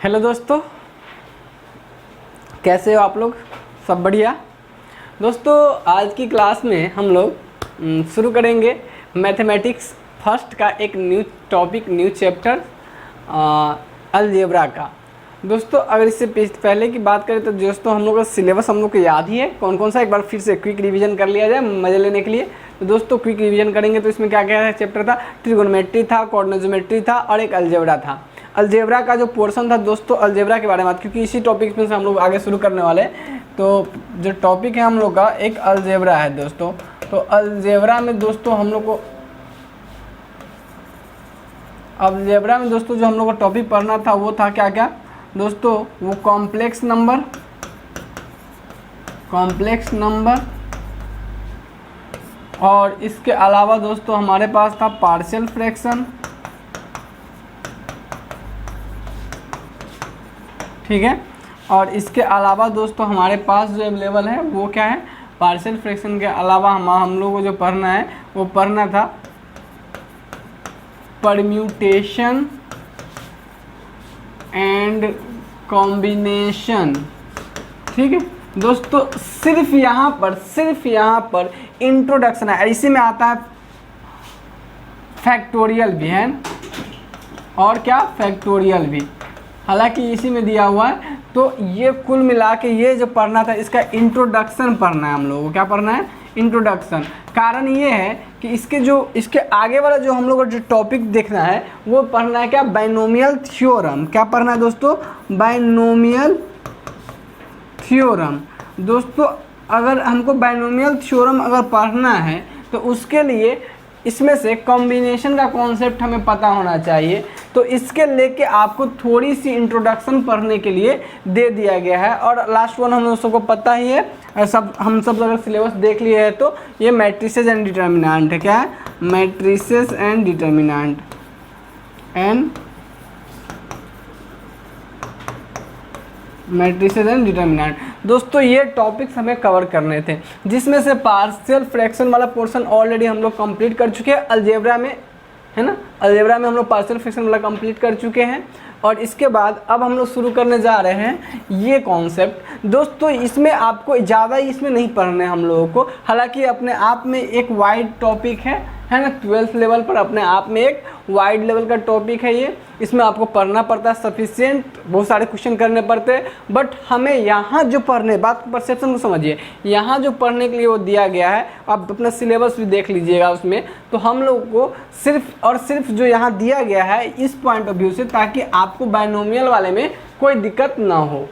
Hello दोस्तों, कैसे हो आप लोग? सब बढ़िया। दोस्तों, आज की क्लास में हम लोग शुरू करेंगे मैथमेटिक्स फर्स्ट का एक new topic, new chapter algebra का। दोस्तों, अगर इससे पहले की बात करें तो दोस्तों हम लोग का सिलेबस हम लोग को याद ही है कौन कौन सा, एक बार फिर से क्विक रिवीजन कर लिया जाए मज़े लेने के लिए। तो दोस्तों क्विक रिवीजन करेंगे तो इसमें क्या क्या चैप्टर था? ट्रिगोनोमेट्री था, कोऑर्डिनेट था और एक अलजेब्रा था। अलजेब्रा का जो पोर्शन था दोस्तों, अलजेब्रा के बारे में, क्योंकि इसी टॉपिक में से हम लोग आगे शुरू करने वाले हैं। तो जो टॉपिक है हम लोग का एक अलजेब्रा है दोस्तों। तो अलजेब्रा में दोस्तों हम लोग को अलजेब्रा में दोस्तों जो हम लोग को टॉपिक पढ़ना था वो था क्या क्या दोस्तों? वो कॉम्प्लेक्स नंबर और इसके अलावा दोस्तों हमारे पास था पार्शियल फ्रैक्शन। ठीक है, और इसके अलावा दोस्तों हमारे पास जो अवेलेबल है वो क्या है? पार्शियल फ्रैक्शन के अलावा हम लोग को जो पढ़ना है वो पढ़ना था परम्यूटेशन एंड कॉम्बिनेशन। ठीक है दोस्तों, सिर्फ यहाँ पर इंट्रोडक्शन है। इसी में आता है फैक्टोरियल भी है और क्या फैक्टोरियल भी, हालांकि इसी में दिया हुआ है। तो ये कुल मिला के ये जो पढ़ना था इसका इंट्रोडक्शन पढ़ना है हम लोगों को। क्या पढ़ना है? इंट्रोडक्शन। कारण ये है कि इसके आगे वाला जो हम लोग को जो टॉपिक देखना है वो पढ़ना है क्या? Binomial theorem. क्या पढ़ना है दोस्तों? Binomial theorem. दोस्तों अगर हमको बाइनोमियल थ्योरम अगर पढ़ना है तो उसके लिए इसमें से कॉम्बिनेशन का कॉन्सेप्ट हमें पता होना चाहिए। तो इसके लेके आपको थोड़ी सी इंट्रोडक्शन पढ़ने के लिए दे दिया गया है। और लास्ट वन हम लोग सबको पता ही है, हम सब अगर सिलेबस देख लिए हैं तो ये मैट्रिसेस एंड डिटर्मिनेंट है। क्या है? मैट्रिसेस एंड डिटर्मिनेंट दोस्तों ये टॉपिक्स हमें कवर करने थे, जिसमें से पार्शियल फ्रैक्शन वाला पोर्शन ऑलरेडी हम लोग कंप्लीट कर चुके हैं अलजेब्रा में, है ना। अलजेब्रा में हम लोग पार्शियल फ्रैक्शन वाला कंप्लीट कर चुके हैं। और इसके बाद अब हम लोग शुरू करने जा रहे हैं ये कॉन्सेप्ट। दोस्तों इसमें आपको ज़्यादा इसमें नहीं पढ़ना है हम लोगों को, हालांकि अपने आप में एक वाइड टॉपिक है ना। 12th लेवल पर अपने आप में एक वाइड लेवल का टॉपिक है ये। इसमें आपको पढ़ना पड़ता है सफिशिएंट, बहुत सारे क्वेश्चन करने पड़ते हैं। बट हमें यहाँ जो पढ़ने, बात परसेप्शन को समझिए, यहाँ जो पढ़ने के लिए वो दिया गया है, आप अपना सिलेबस भी देख लीजिएगा उसमें। तो हम लोग को सिर्फ और सिर्फ जो यहाँ दिया गया है इस पॉइंट ऑफ व्यू से, ताकि आपको बाइनोमियल वाले में कोई दिक्कत ना हो।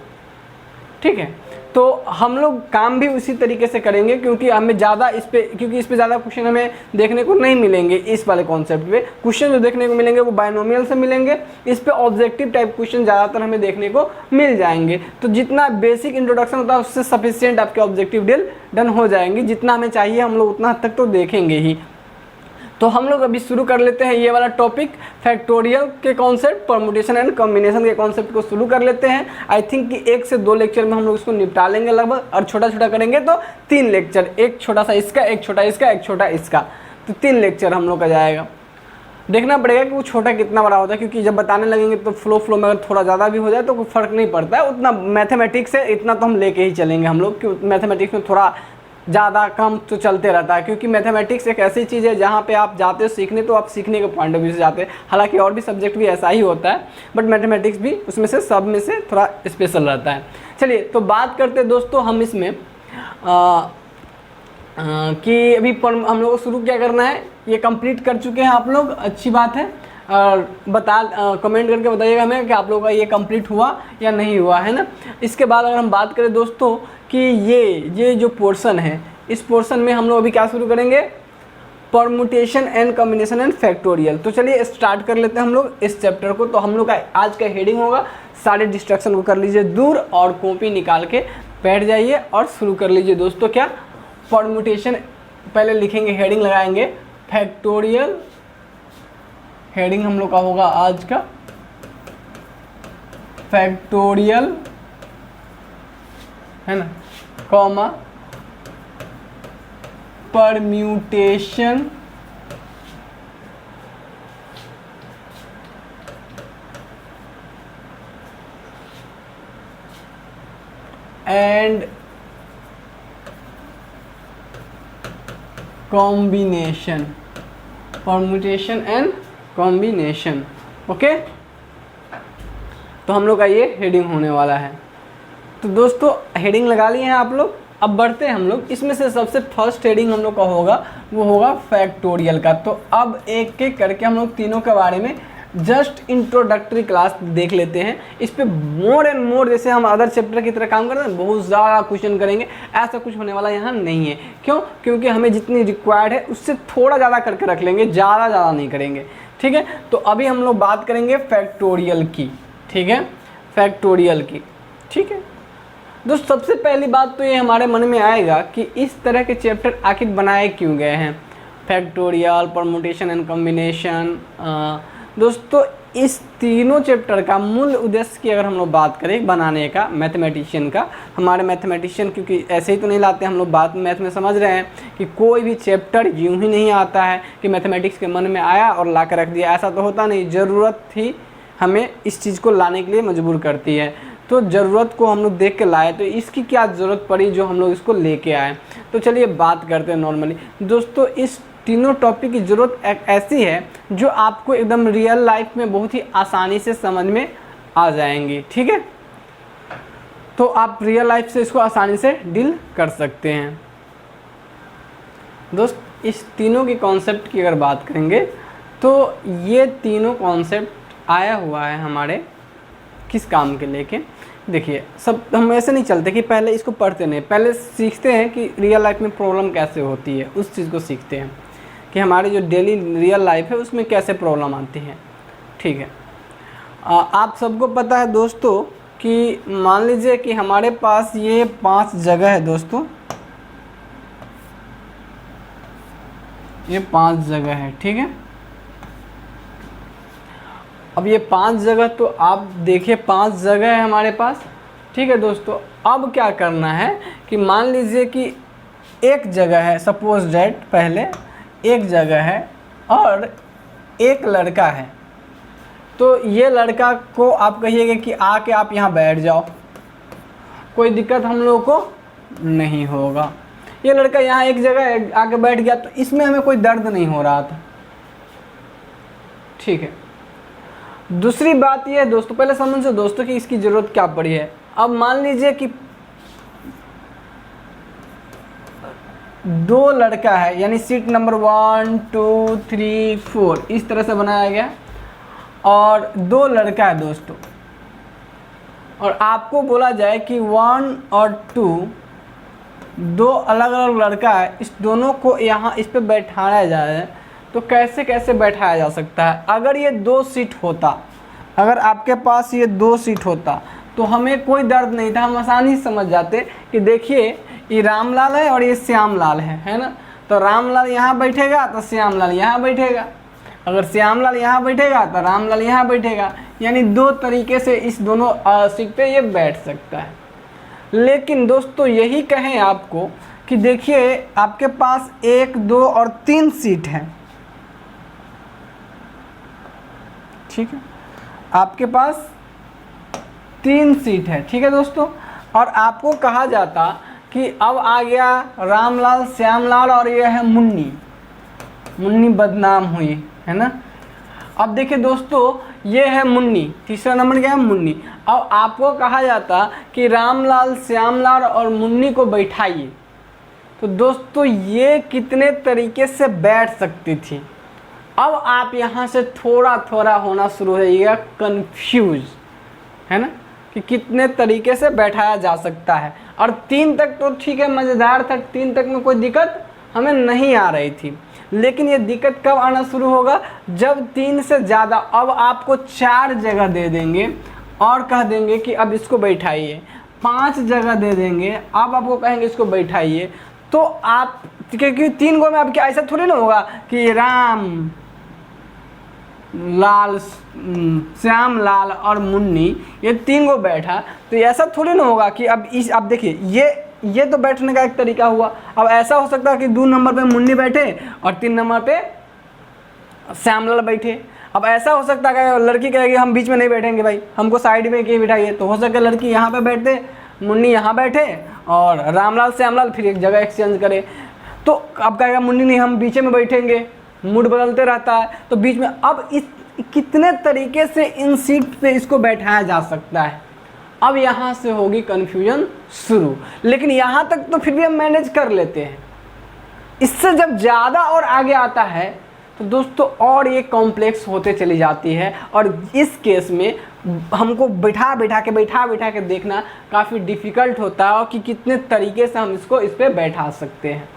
ठीक है, तो हम लोग काम भी उसी तरीके से करेंगे, क्योंकि हमें ज़्यादा इस पे ज़्यादा क्वेश्चन हमें देखने को नहीं मिलेंगे। इस वाले कॉन्सेप्ट पे क्वेश्चन जो देखने को मिलेंगे वो बाइनोमियल से मिलेंगे। इस पे ऑब्जेक्टिव टाइप क्वेश्चन ज़्यादातर हमें देखने को मिल जाएंगे। तो जितना बेसिक इंट्रोडक्शन होता है उससे सफिशिएंट आपके ऑब्जेक्टिव डील डन हो जाएंगे। जितना हमें चाहिए हम लोग उतना हद तक तो देखेंगे ही। तो हम लोग अभी शुरू कर लेते हैं ये वाला टॉपिक, फैक्टोरियल के कॉन्सेप्ट, परमुटेशन एंड कॉम्बिनेशन के कॉन्सेप्ट को शुरू कर लेते हैं। आई थिंक कि 1 से 2 लेक्चर में हम लोग इसको निपटा लेंगे लगभग, और छोटा छोटा करेंगे तो 3 लेक्चर, एक छोटा सा इसका, एक छोटा इसका, एक छोटा इसका, तो 3 लेक्चर हम लोग का जाएगा। देखना पड़ेगा कि वो छोटा कितना बड़ा होता है, क्योंकि जब बताने लगेंगे तो फ्लो में अगर थोड़ा ज़्यादा भी हो जाए तो कोई फ़र्क नहीं पड़ता है उतना। मैथमेटिक्स है इतना तो हम लेके ही चलेंगे हम लोग, क्योंकि मैथमेटिक्स में थोड़ा ज़्यादा कम तो चलते रहता है। क्योंकि मैथमेटिक्स एक ऐसी चीज़ है जहाँ पे आप जाते हो सीखने, तो आप सीखने के पॉइंट ऑफ व्यू से जाते हैं। हालांकि और भी सब्जेक्ट भी ऐसा ही होता है, बट मैथमेटिक्स भी उसमें से सब में से थोड़ा स्पेशल रहता है। चलिए तो बात करते हैं दोस्तों हम इसमें कि अभी हम लोग को शुरू क्या करना है। ये कंप्लीट कर चुके हैं आप लोग, अच्छी बात है। और कमेंट करके बताइएगा हमें कि आप लोगों का ये कंप्लीट हुआ या नहीं हुआ, है ना। इसके बाद अगर हम बात करें दोस्तों कि ये जो पोर्शन है, इस पोर्शन में हम लोग अभी क्या शुरू करेंगे? Permutation and combination and factorial. तो चलिए स्टार्ट कर लेते हैं हम लोग इस चैप्टर को। तो हम लोग का आज का हेडिंग होगा, सारे डिस्ट्रैक्शन को कर लीजिए दूर और कॉपी निकाल के बैठ जाइए और शुरू कर लीजिए दोस्तों। क्या? परमुटेशन पहले लिखेंगे, हेडिंग लगाएंगे फैक्टोरियल। हेडिंग हम लोग का होगा आज का फैक्टोरियल, है ना, comma permutation and combination, permutation and combination. Okay, तो हम लोग का ये हेडिंग होने वाला है। तो दोस्तों हेडिंग लगा लिए हैं आप लोग, अब बढ़ते हैं हम लोग। इसमें से सबसे फर्स्ट हेडिंग हम लोग का होगा वो होगा फैक्टोरियल का। तो अब एक एक करके हम लोग तीनों के बारे में जस्ट इंट्रोडक्टरी क्लास देख लेते हैं। इस पे मोर एंड मोर जैसे हम अदर चैप्टर की तरह काम करते हैं, बहुत ज़्यादा क्वेश्चन करेंगे, ऐसा कुछ होने वाला यहाँ नहीं है। क्यों? क्योंकि हमें जितनी रिक्वायर्ड है उससे थोड़ा ज़्यादा करके रख लेंगे, ज़्यादा नहीं करेंगे। ठीक है, तो अभी हम लोग बात करेंगे फैक्टोरियल की। ठीक है, फैक्टोरियल की। ठीक है दोस्त, सबसे पहली बात तो ये हमारे मन में आएगा कि इस तरह के चैप्टर आखिर बनाए क्यों गए हैं, फैक्टोरियल, परम्यूटेशन एंड कॉम्बिनेशन। दोस्तों इस तीनों चैप्टर का मूल उद्देश्य की अगर हम लोग बात करें बनाने का, मैथमेटिशियन का, हमारे मैथमेटिशियन क्योंकि ऐसे ही तो नहीं लाते हम लोग, बात मैथ में समझ रहे हैं कि कोई भी चैप्टर यूं ही नहीं आता है कि मैथमेटिक्स के मन में आया और ला कर रख दिया, ऐसा तो होता नहीं। ज़रूरत ही हमें इस चीज़ को लाने के लिए मजबूर करती है। तो ज़रूरत को हम लोग देख के लाए, तो इसकी क्या ज़रूरत पड़ी जो हम लोग इसको लेके आए। तो चलिए बात करते हैं नॉर्मली। दोस्तों इस तीनों टॉपिक की ज़रूरत एक ऐसी है जो आपको एकदम रियल लाइफ में बहुत ही आसानी से समझ में आ जाएंगी। ठीक है, तो आप रियल लाइफ से इसको आसानी से डील कर सकते हैं। दोस्त इस तीनों की कॉन्सेप्ट की अगर बात करेंगे तो ये तीनों कॉन्सेप्ट आया हुआ है हमारे किस काम के लेके। देखिए सब हम ऐसे नहीं चलते कि पहले इसको पढ़ते नहीं, पहले सीखते हैं कि रियल लाइफ में प्रॉब्लम कैसे होती है, उस चीज़ को सीखते हैं कि हमारी जो डेली रियल लाइफ है उसमें कैसे प्रॉब्लम आती है। ठीक है, आप सबको पता है दोस्तों कि मान लीजिए कि हमारे पास ये 5 जगह है दोस्तों, ये 5 जगह है। ठीक है, अब ये 5 जगह तो आप देखिए 5 जगह है हमारे पास। ठीक है दोस्तों, अब क्या करना है कि मान लीजिए कि एक जगह है, सपोज डैट पहले एक जगह है और एक लड़का है। तो ये लड़का को आप कहिएगा कि आके आप यहाँ बैठ जाओ, कोई दिक्कत हम लोगों को नहीं होगा। ये लड़का यहाँ एक जगह आके बैठ गया तो इसमें हमें कोई दर्द नहीं हो रहा था। ठीक है, दूसरी बात ये है दोस्तों, पहले समझो दोस्तों कि इसकी ज़रूरत क्या पड़ी है। अब मान लीजिए कि 2 लड़का है, यानी सीट नंबर 1 2 3 4 इस तरह से बनाया गया, और 2 लड़का है दोस्तों, और आपको बोला जाए कि 1 और 2 2 अलग अलग लड़का है, इस दोनों को यहाँ इस पे बैठाया जाए तो कैसे कैसे बैठाया जा सकता है। अगर ये 2 सीट होता, अगर आपके पास ये 2 सीट होता तो हमें कोई दर्द नहीं था, हम आसानी से समझ जाते कि देखिए ये रामलाल है और ये श्यामलाल है ना। तो रामलाल यहाँ बैठेगा तो श्यामलाल यहाँ बैठेगा, अगर श्यामलाल यहाँ बैठेगा तो रामलाल यहाँ बैठेगा, यानी 2 तरीके से इस दोनों सीट पे ये बैठ सकता है। लेकिन दोस्तों यही कहें आपको कि देखिए आपके पास 1 2 और 3 सीट है। ठीक है, आपके पास 3 सीट है। ठीक है दोस्तों, और आपको कहा जाता कि अब आ गया रामलाल, श्यामलाल और ये है मुन्नी, मुन्नी बदनाम हुई है ना। अब देखिए दोस्तों ये है मुन्नी, तीसरा नंबर क्या है मुन्नी। अब आपको कहा जाता कि रामलाल, श्यामलाल और मुन्नी को बैठाइए, तो दोस्तों ये कितने तरीके से बैठ सकती थी। अब आप यहाँ से थोड़ा थोड़ा होना शुरू हो जाइएगा कंफ्यूज, है ना, कि कितने तरीके से बैठाया जा सकता है। और 3 तक तो ठीक है, मज़ेदार था, 3 तक में कोई दिक्कत हमें नहीं आ रही थी। लेकिन ये दिक्कत कब आना शुरू होगा, जब 3 से ज़्यादा, अब आपको 4 जगह दे देंगे और कह देंगे कि अब इसको बैठाइए, 5 जगह दे देंगे, अब आपको कहेंगे इसको बैठाइए, तो आप क्योंकि 3 गो में अब क्या ऐसा थोड़ी ना होगा कि राम लाल, श्याम लाल और मुन्नी ये 3 गो बैठा, तो ऐसा थोड़ी ना होगा कि अब इस, अब देखिए ये तो बैठने का एक तरीका हुआ। अब ऐसा हो सकता है कि 2 नंबर पे मुन्नी बैठे और 3 नंबर पे श्यामलाल बैठे। अब ऐसा हो सकता है कि लड़की कहेगी हम बीच में नहीं बैठेंगे भाई, हमको साइड में के बिठाइए, तो हो सके लड़की यहाँ पे बैठते मुन्नी यहाँ बैठे और रामलाल श्यामलाल फिर एक जगह एक्सचेंज करे, तो अब कहेगा मुन्नी नहीं हम बीच में बैठेंगे, मूड बदलते रहता है। तो बीच में अब इस कितने तरीके से इन सीट पे इसको बैठाया जा सकता है, अब यहाँ से होगी कन्फ्यूजन शुरू। लेकिन यहाँ तक तो फिर भी हम मैनेज कर लेते हैं। इससे जब ज़्यादा और आगे आता है तो दोस्तों और ये कॉम्प्लेक्स होते चली जाती है, और इस केस में हमको बैठा बैठा के देखना काफ़ी डिफ़िकल्ट होता है, और कि कितने तरीके से हम इसको इस पर बैठा सकते हैं।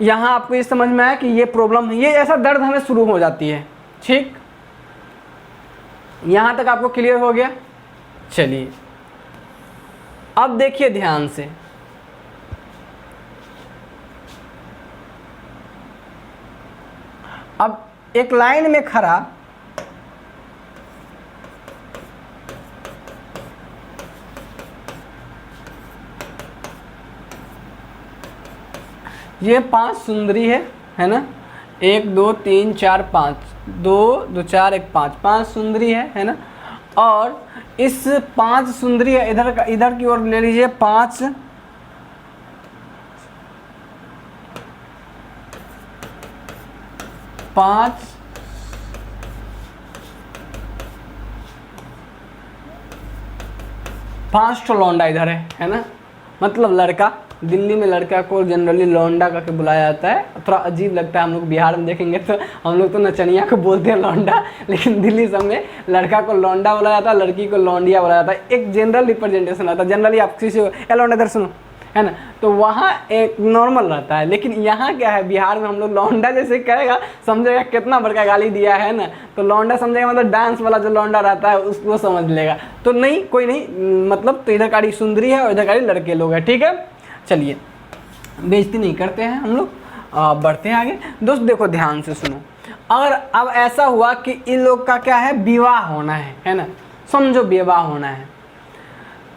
यहाँ आपको ये समझ में आया कि ये प्रॉब्लम, ये ऐसा दर्द हमें शुरू हो जाती है। ठीक, यहाँ तक आपको क्लियर हो गया। चलिए अब देखिए ध्यान से, अब एक लाइन में खड़ा ये 5 सुंदरी है ना, 1 2 3 4 5, 2 2 4 1 5, 5 सुंदरी है ना। और इस 5 सुंदरी है, इधर की ओर ले लीजिए 5 5 लौंडा इधर है ना। मतलब लड़का, दिल्ली में लड़का को जनरली लौंडा करके बुलाया जाता है। थोड़ा अजीब लगता है, हम लोग बिहार में देखेंगे तो हम लोग तो नचनिया को बोलते हैं लौंडा, लेकिन दिल्ली सब में लड़का को लौंडा बोला जाता है, लड़की को लौंडिया बोला जाता है। एक जनरल रिप्रेजेंटेशन आता है। जनरली आप किसी को लौंडा इधर सुनो, है ना, तो वहाँ एक नॉर्मल रहता है। लेकिन यहाँ क्या है, बिहार में हम लोग लौंडा जैसे कहेगा समझेगा कितना बड़का गाली दिया है ना, तो लौंडा समझेगा मतलब डांस वाला जो लौंडा रहता है उसको समझ लेगा। तो नहीं, कोई नहीं, मतलब तो इधर कारी सुंदरी है और इधर कारी लड़के लोग हैं। ठीक है, चलिए बेइज्जती नहीं करते हैं हम लोग, बढ़ते हैं आगे। दोस्त देखो ध्यान से सुनो, अगर अब ऐसा हुआ कि इन लोग का क्या है, विवाह होना है ना, समझो विवाह होना है,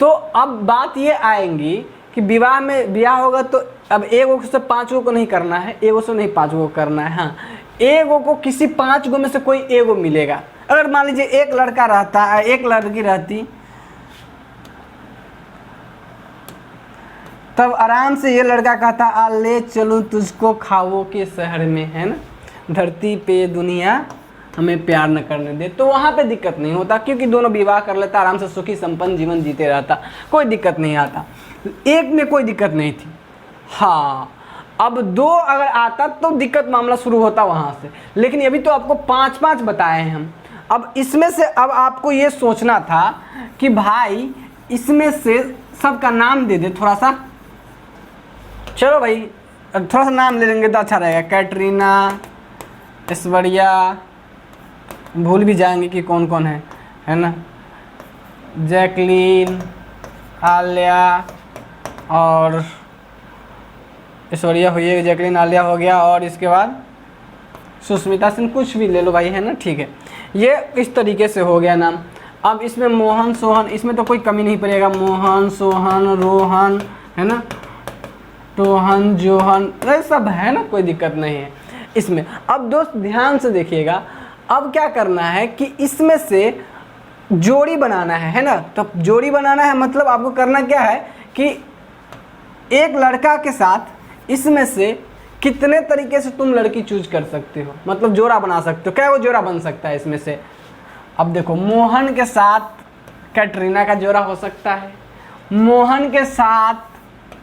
तो अब बात ये आएंगी कि विवाह में ब्याह होगा तो अब एगो से 5 गो को नहीं करना है, एगो से नहीं 5 गो करना है। हाँ, एगो को किसी 5 गो में से कोई एगो मिलेगा। अगर मान लीजिए एक लड़का रहता है, एक लड़की रहती, तब आराम से ये लड़का कहता आ ले चलूँ तुझको खाओ के शहर में, है ना, धरती पे दुनिया हमें प्यार न करने दे, तो वहाँ पे दिक्कत नहीं होता, क्योंकि दोनों विवाह कर लेता, आराम से सुखी संपन्न जीवन जीते रहता, कोई दिक्कत नहीं आता। एक में कोई दिक्कत नहीं थी। हाँ, अब 2 अगर आता तो दिक्कत मामला शुरू होता वहाँ से। लेकिन अभी तो आपको 5-5 बताए हैं हम। अब इसमें से अब आपको ये सोचना था कि भाई इसमें से सबका नाम दे दे थोड़ा सा। चलो भाई थोड़ा सा नाम ले लेंगे तो अच्छा रहेगा। कैटरीना, ऐश्वर्या, भूल भी जाएंगे कि कौन कौन है ना, जैकलीन, आलिया और ऐश्वर्या हुई है, जैकलीन आलिया हो गया, और इसके बाद सुष्मिता सेन, कुछ भी ले लो भाई, है ना। ठीक है, ये इस तरीके से हो गया नाम। अब इसमें मोहन, सोहन, इसमें तो कोई कमी नहीं पड़ेगा। मोहन, सोहन, रोहन, है ना, टोहन, जोहन, ये सब है ना, कोई दिक्कत नहीं है इसमें। अब दोस्त ध्यान से देखिएगा, अब क्या करना है कि इसमें से जोड़ी बनाना है ना। तो जोड़ी बनाना है मतलब आपको करना क्या है कि एक लड़का के साथ इसमें से कितने तरीके से तुम लड़की चूज कर सकते हो, मतलब जोड़ा बना सकते हो। क्या वो जोड़ा बन सकता है इसमें से? अब देखो, मोहन के साथ कैटरीना का जोड़ा हो सकता है, मोहन के साथ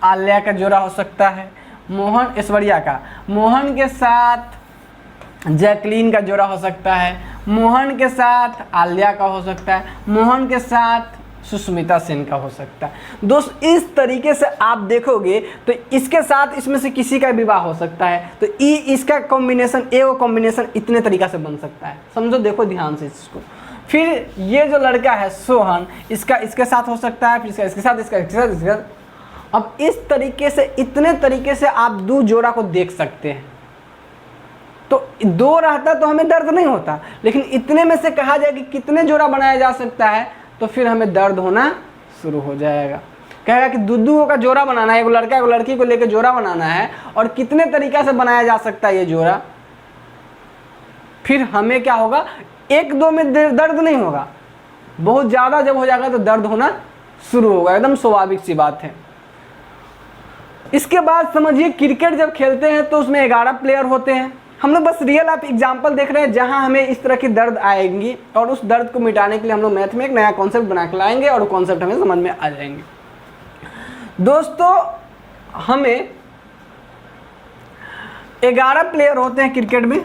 आलिया का जोड़ा हो सकता है, मोहन ऐश्वर्या का, मोहन के साथ जैकलीन का जोड़ा हो सकता है, मोहन के साथ आलिया का हो सकता है, मोहन के साथ सुष्मिता सेन का हो सकता है। दोस्त इस तरीके से आप देखोगे तो इसके साथ इसमें से किसी का विवाह हो सकता है। तो इसका कॉम्बिनेशन, ए वो कॉम्बिनेशन इतने तरीका से बन सकता है, समझो, देखो ध्यान से इसको। फिर ये जो लड़का है सोहन, इसका इसके साथ हो सकता है, फिर इसका इसके साथ, इसका इसके साथ, इसके साथ। अब इस तरीके से, इतने तरीके से आप 2 जोड़ा को देख सकते हैं। तो 2 रहता तो हमें दर्द नहीं होता, लेकिन इतने में से कहा जाए कि कितने जोड़ा बनाया जा सकता है, तो फिर हमें दर्द होना शुरू हो जाएगा। कहेगा कि 2 का जोड़ा बनाना है, एक लड़का एक लड़की को लेकर जोड़ा बनाना है, और कितने तरीका से बनाया जा सकता है ये जोड़ा। फिर हमें क्या होगा, 1-2 में दर्द नहीं होगा, बहुत ज़्यादा जब हो जाएगा तो दर्द होना शुरू होगा, एकदम स्वाभाविक सी बात है। इसके बाद समझिए क्रिकेट जब खेलते हैं तो उसमें 11 प्लेयर होते हैं। हम लोग बस रियल आप एग्जाम्पल देख रहे हैं जहां हमें इस तरह की दर्द आएंगी, और उस दर्द को मिटाने के लिए हम लोग मैथ में एक नया कॉन्सेप्ट बना के लाएंगे और कॉन्सेप्ट हमें समझ में आ जाएंगे। दोस्तों हमें 11 प्लेयर होते हैं क्रिकेट में,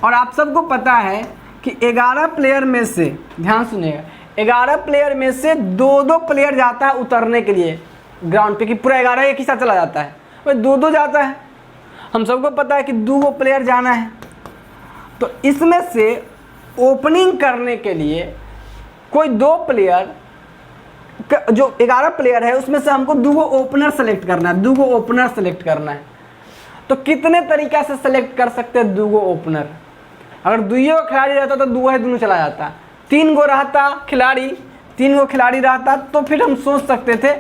और आप सबको पता है कि 11 प्लेयर में से, ध्यान सुनिएगा, 11 प्लेयर में से 2-2 प्लेयर जाता है उतरने के लिए ग्राउंड पे, कि पूरा 11 एक ही साथ चला जाता है, भाई 2-2 जाता है। हम सबको पता है कि 2 प्लेयर जाना है, तो इसमें से ओपनिंग करने के लिए कोई 2 प्लेयर, जो 11 प्लेयर है उसमें से हमको 2 ओपनर सेलेक्ट करना है, 2 ओपनर सेलेक्ट करना है। तो कितने तरीक़ा से सेलेक्ट कर सकते हैं 2 ओपनर? अगर 2 खिलाड़ी रहता तो 2 है दोनों चला जाता, 3 गो रहता खिलाड़ी, 3 गो खिलाड़ी रहता तो फिर हम सोच सकते थे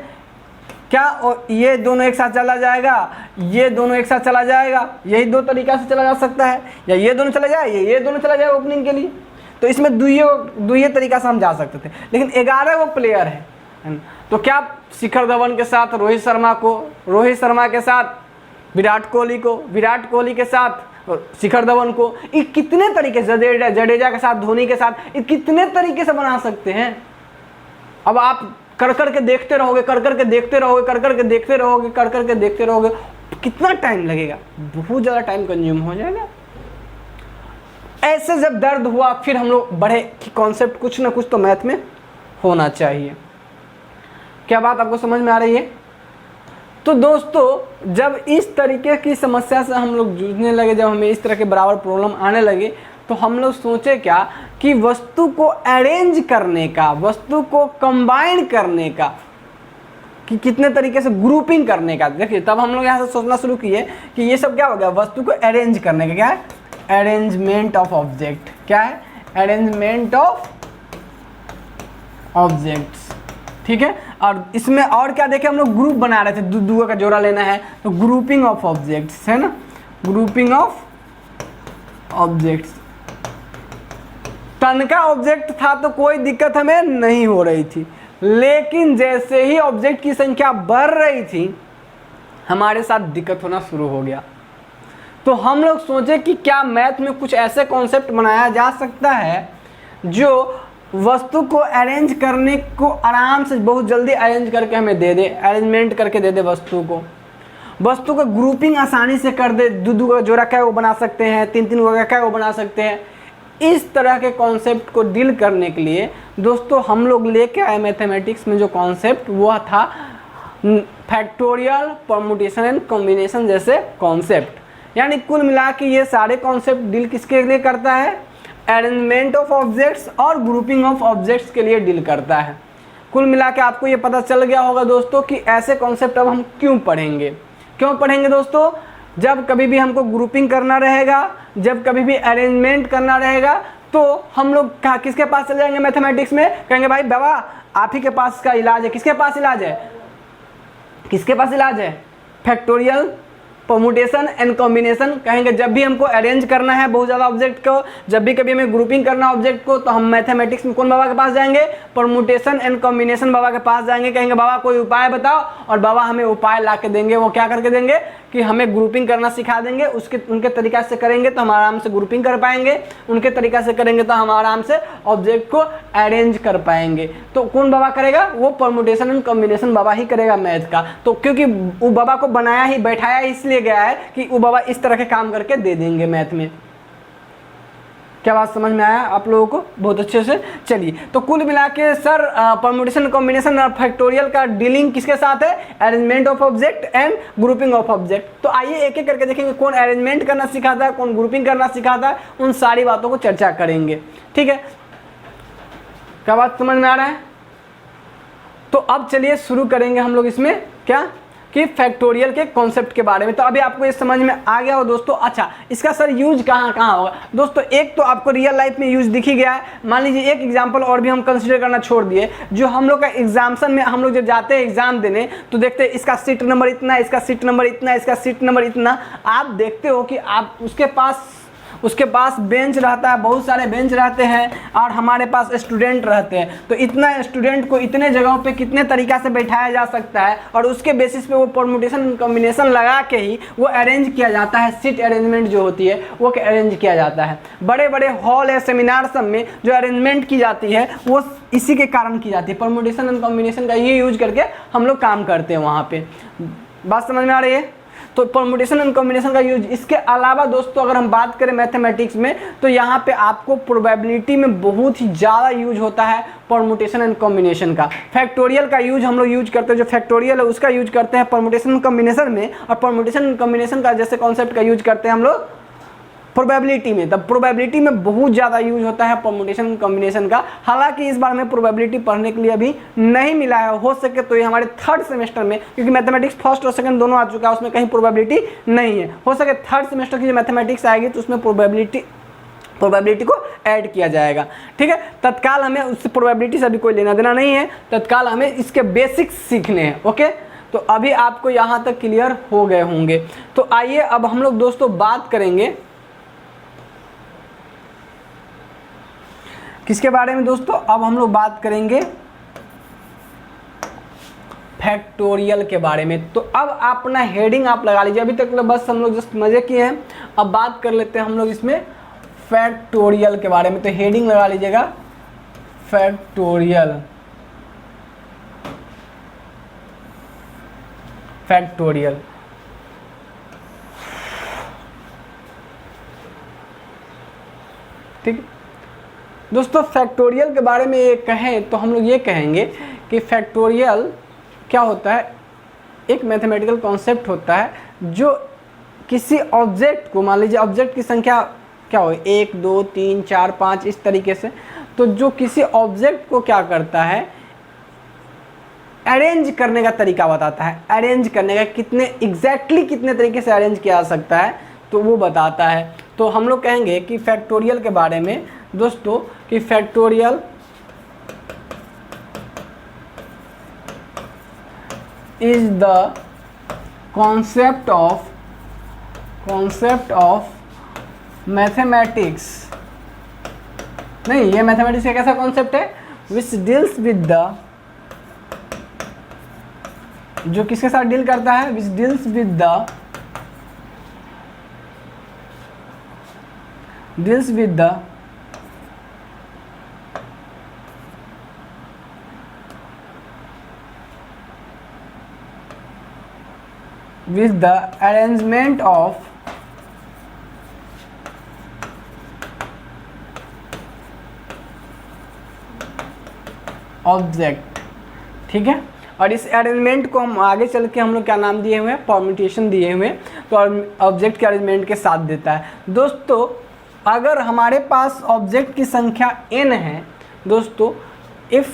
क्या और ये दोनों एक साथ चला जाएगा, ये दोनों एक साथ चला जाएगा, यही 2 तरीक़ा से चला जा सकता है, या ये दोनों चला जाए, ये दोनों चला जाए ओपनिंग के लिए। तो इसमें दुइये तरीक़ा से हम जा सकते थे, लेकिन 11 वो प्लेयर है। तो क्या शिखर धवन के साथ रोहित शर्मा को, रोहित शर्मा के साथ विराट कोहली को, विराट कोहली के साथ शिखर धवन को, ये कितने तरीके से, जडेजा के साथ धोनी के साथ, ये कितने तरीके से बना सकते हैं। अब आप कर कर के देखते रहोगे, कर कर के देखते रहोगे, कर कर के देखते रहोगे, कर कर के देखते रहोगे, कितना टाइम लगेगा? बहुत ज़्यादा टाइम कंज्यूम हो जाएगा। ऐसे जब दर्द हुआ फिर हम लोग बढ़े कि कॉन्सेप्ट कुछ ना कुछ तो मैथ में होना चाहिए। क्या बात आपको समझ में आ रही है? तो दोस्तों जब इस तरीके की समस्या से हम लोग जूझने लगे, जब हमें इस तरह के बराबर प्रॉब्लम आने लगे, तो हम लोग सोचे क्या कि वस्तु को अरेंज करने का, वस्तु को कंबाइन करने का, कि कितने तरीके से ग्रुपिंग करने का। देखिए तब हम लोग यहाँ से सोचना शुरू किए कि ये सब क्या हो गया, वस्तु को अरेंज करने का। क्या है? Arrangement of object. क्या है? Arrangement of objects. ठीक है, और इसमें और क्या देखे, हम लोग ग्रुप बना रहे थे, 2 का जोड़ा लेना है, तो ग्रुपिंग ऑफ ऑब्जेक्ट्स है ना, ग्रुपिंग ऑफ ऑब्जेक्ट्स। तनका ऑब्जेक्ट था तो कोई दिक्कत हमें नहीं हो रही थी, लेकिन जैसे ही ऑब्जेक्ट की संख्या बढ़ रही थी हमारे साथ दिक्कत होना शुरू हो गया। तो हम लोग सोचे कि क्या मैथ में कुछ ऐसे कॉन्सेप्ट बनाया जा सकता है जो वस्तु को अरेंज करने को आराम से बहुत जल्दी अरेंज करके हमें दे दे, अरेंजमेंट करके दे दे वस्तु को, वस्तु को ग्रुपिंग आसानी से कर दे। 2 का जोड़ा क्या वो बना सकते हैं, 3 का क्या वो बना सकते हैं। इस तरह के कॉन्सेप्ट को डील करने के लिए दोस्तों हम लोग लेके आए मैथमेटिक्स में जो कॉन्सेप्ट, वो था फैक्टोरियल, परमुटेशन एंड कॉम्बिनेशन जैसे कॉन्सेप्ट। यानी कुल मिला के ये सारे कॉन्सेप्ट डील किसके लिए करता है? अरेंजमेंट ऑफ ऑब्जेक्ट्स और ग्रुपिंग ऑफ ऑब्जेक्ट्स के लिए डील करता है। कुल मिला के आपको ये पता चल गया होगा दोस्तों कि ऐसे कॉन्सेप्ट अब हम क्यों पढ़ेंगे। क्यों पढ़ेंगे दोस्तों? जब कभी भी हमको ग्रुपिंग करना रहेगा, जब कभी भी अरेंजमेंट करना रहेगा, तो हम लोग किसके पास चले जाएंगे मैथमेटिक्स में? कहेंगे भाई बाबा आप ही के पास इसका इलाज है। किसके पास इलाज है? किसके पास इलाज है? Factorial, permutation and combination. कहेंगे जब भी हमको अरेंज करना है बहुत ज़्यादा ऑब्जेक्ट को, जब भी कभी हमें ग्रुपिंग करना ऑब्जेक्ट को, तो हम मैथमेटिक्स में कौन बाबा के पास जाएंगे? परमुटेशन एंड कॉम्बिनेशन बाबा के पास जाएंगे। कहेंगे बाबा कोई उपाय बताओ, और बाबा हमें उपाय ला के देंगे। वो क्या करके देंगे कि हमें ग्रुपिंग करना सिखा देंगे। उसके उनके तरीक़ा से करेंगे तो हम आराम से ग्रुपिंग कर पाएंगे, उनके तरीक़ा से करेंगे तो हम आराम से ऑब्जेक्ट को अरेंज कर पाएंगे। तो कौन बाबा करेगा? वो परमुटेशन एंड कॉम्बिनेशन बाबा ही करेगा मैथ का। तो क्योंकि वो बाबा को बनाया ही, बैठाया इसलिए गया है कि वो बाबा इस तरह के काम करके दे देंगे मैथ में। क्या बात समझ में आया आप लोगों को? बहुत अच्छे से। चलिए तो कुल मिला के सर परमुटेशन, कॉम्बिनेशन और फैक्टोरियल का डीलिंग किसके साथ है? Arrangement of object and grouping of object. तो आइए एक एक करके देखेंगे कौन अरेंजमेंट करना सिखाता है, कौन ग्रुपिंग करना सिखाता है, उन सारी बातों को चर्चा करेंगे। ठीक है, क्या बात समझ में आ रहा है? तो अब चलिए शुरू करेंगे हम लोग इसमें क्या कि फैक्टोरियल के कॉन्सेप्ट के बारे में। तो अभी आपको ये समझ में आ गया हो दोस्तों। अच्छा इसका सर यूज कहाँ कहाँ होगा दोस्तों? एक तो आपको रियल लाइफ में यूज दिख ही गया है। मान लीजिए एक एग्जांपल और भी हम कंसीडर करना छोड़ दिए। जो हम लोग का एग्जाम्सन में हम लोग जब जाते हैं एग्जाम देने तो देखते हैं इसका सीट नंबर इतना, इसका सीट नंबर इतना, इसका सीट नंबर इतना। आप देखते हो कि आप उसके पास उसके पास बेंच रहता है, बहुत सारे बेंच रहते हैं, और हमारे पास स्टूडेंट रहते हैं। तो इतना स्टूडेंट को इतने जगहों पे कितने तरीक़ा से बैठाया जा सकता है, और उसके बेसिस पे वो परमुटेशन कॉम्बिनेशन लगा के ही वो अरेंज किया जाता है। सीट अरेंजमेंट जो होती है वो अरेंज किया जाता है। बड़े बड़े हॉल है, सेमिनार सब में जो अरेंजमेंट की जाती है वो इसी के कारण की जाती है। परमुटेशन एंड कॉम्बिनेशन का ये यूज करके हम लोग काम करते हैं वहाँ पे। बात समझ में आ रही है? तो परमुटेशन एंड कॉम्बिनेशन का यूज। इसके अलावा दोस्तों अगर हम बात करें मैथमेटिक्स में, तो यहाँ पे आपको प्रोबेबिलिटी में बहुत ही ज़्यादा यूज होता है परमुटेशन एंड कॉम्बिनेशन का। फैक्टोरियल का यूज हम लोग यूज करते हैं, जो फैक्टोरियल है उसका यूज करते हैं परमुटेशन एंड कॉम्बिनेशन में, और परमुटेशन एंड कॉम्बिनेशन का जैसे कॉन्सेप्ट का यूज करते हैं हम लोग प्रोबेबिलिटी में। तब प्रोबेबिलिटी में बहुत ज़्यादा यूज होता है परमुटेशन कॉम्बिनेशन का। हालांकि इस बार हमें प्रोबेबिलिटी पढ़ने के लिए अभी नहीं मिला है, हो सके तो ये हमारे थर्ड सेमेस्टर में, क्योंकि मैथमेटिक्स फर्स्ट और सेकंड दोनों आ चुका है, उसमें कहीं प्रोबेबिलिटी नहीं है। हो सके थर्ड सेमेस्टर की जो मैथमेटिक्स आएगी तो उसमें प्रोबेबिलिटी को ऐड किया जाएगा। ठीक है, तत्काल हमें उससे प्रोबेबिलिटी से अभी कोई लेना देना नहीं है, तत्काल हमें इसके बेसिक्स सीखने हैं। ओके, तो अभी आपको यहाँ तक क्लियर हो गए होंगे। तो आइए अब हम लोग दोस्तों बात करेंगे किसके बारे में दोस्तों? अब हम लोग बात करेंगे फैक्टोरियल के बारे में। तो अब अपना हेडिंग आप लगा लीजिए। अभी तक बस हम लोग जस्ट मजे किए हैं, अब बात कर लेते हैं हम लोग इसमें फैक्टोरियल के बारे में। तो हेडिंग लगा लीजिएगा फैक्टोरियल। फैक्टोरियल ठीक दोस्तों, फैक्टोरियल के बारे में ये कहें तो हम लोग ये कहेंगे कि फैक्टोरियल क्या होता है, एक मैथमेटिकल कॉन्सेप्ट होता है जो किसी ऑब्जेक्ट को, मान लीजिए ऑब्जेक्ट की संख्या क्या हो 1 2 3 4 5 इस तरीके से, तो जो किसी ऑब्जेक्ट को क्या करता है, अरेंज करने का तरीका बताता है। अरेंज करने का कितने कितने तरीके से अरेंज किया जा सकता है तो वो बताता है। तो हम लोग कहेंगे कि फैक्टोरियल के बारे में दोस्तों कि factorial is the concept of mathematics. नहीं, ये मैथमेटिक्स का कैसा कॉन्सेप्ट है, विच डील्स विद द, जो किसके साथ डील करता है, which deals with the with the arrangement of object. ठीक है, और इस अरेंजमेंट को हम आगे चल के हम लोग क्या नाम दिए हुए हैं, परम्यूटेशन दिए हुए हैं, तो ऑब्जेक्ट के अरेंजमेंट के साथ देता है। दोस्तों अगर हमारे पास ऑब्जेक्ट की संख्या n है दोस्तों, if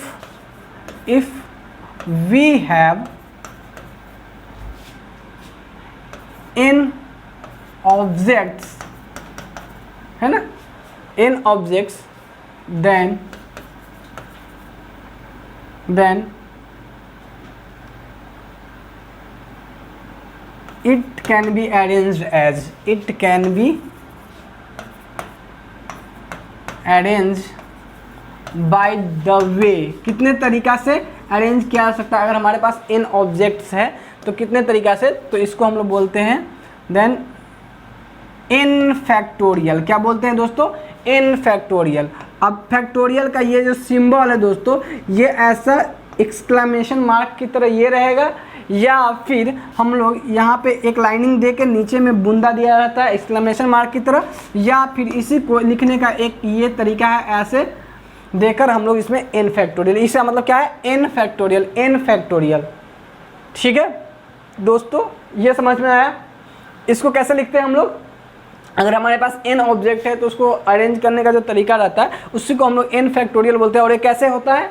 we have n objects, है ना, n objects, then it can be arranged as, by the way, कितने तरीका से अरेंज किया जा सकता है। अगर हमारे पास n ऑब्जेक्ट्स है तो कितने तरीका से, तो इसको हम लोग बोलते हैं देन n फैक्टोरियल। क्या बोलते हैं दोस्तों, n फैक्टोरियल। अब फैक्टोरियल का ये जो सिंबल है दोस्तों, ये ऐसा एक्सक्लेमेशन मार्क की तरह ये रहेगा, या फिर हम लोग यहाँ पे एक लाइनिंग दे के नीचे में बूंदा दिया रहता है एक्सक्लेमेशन मार्क की तरह, या फिर इसी को लिखने का एक ये तरीका है, ऐसे देकर हम लोग इसमें n फैक्टोरियल, इसका मतलब क्या है, n फैक्टोरियल। ठीक है दोस्तों, ये समझ में आया। इसको कैसे लिखते हैं हम लोग, अगर हमारे पास n ऑब्जेक्ट है तो उसको अरेंज करने का जो तरीका रहता है उसी को हम लोग n फैक्टोरियल बोलते हैं। और ये कैसे होता है,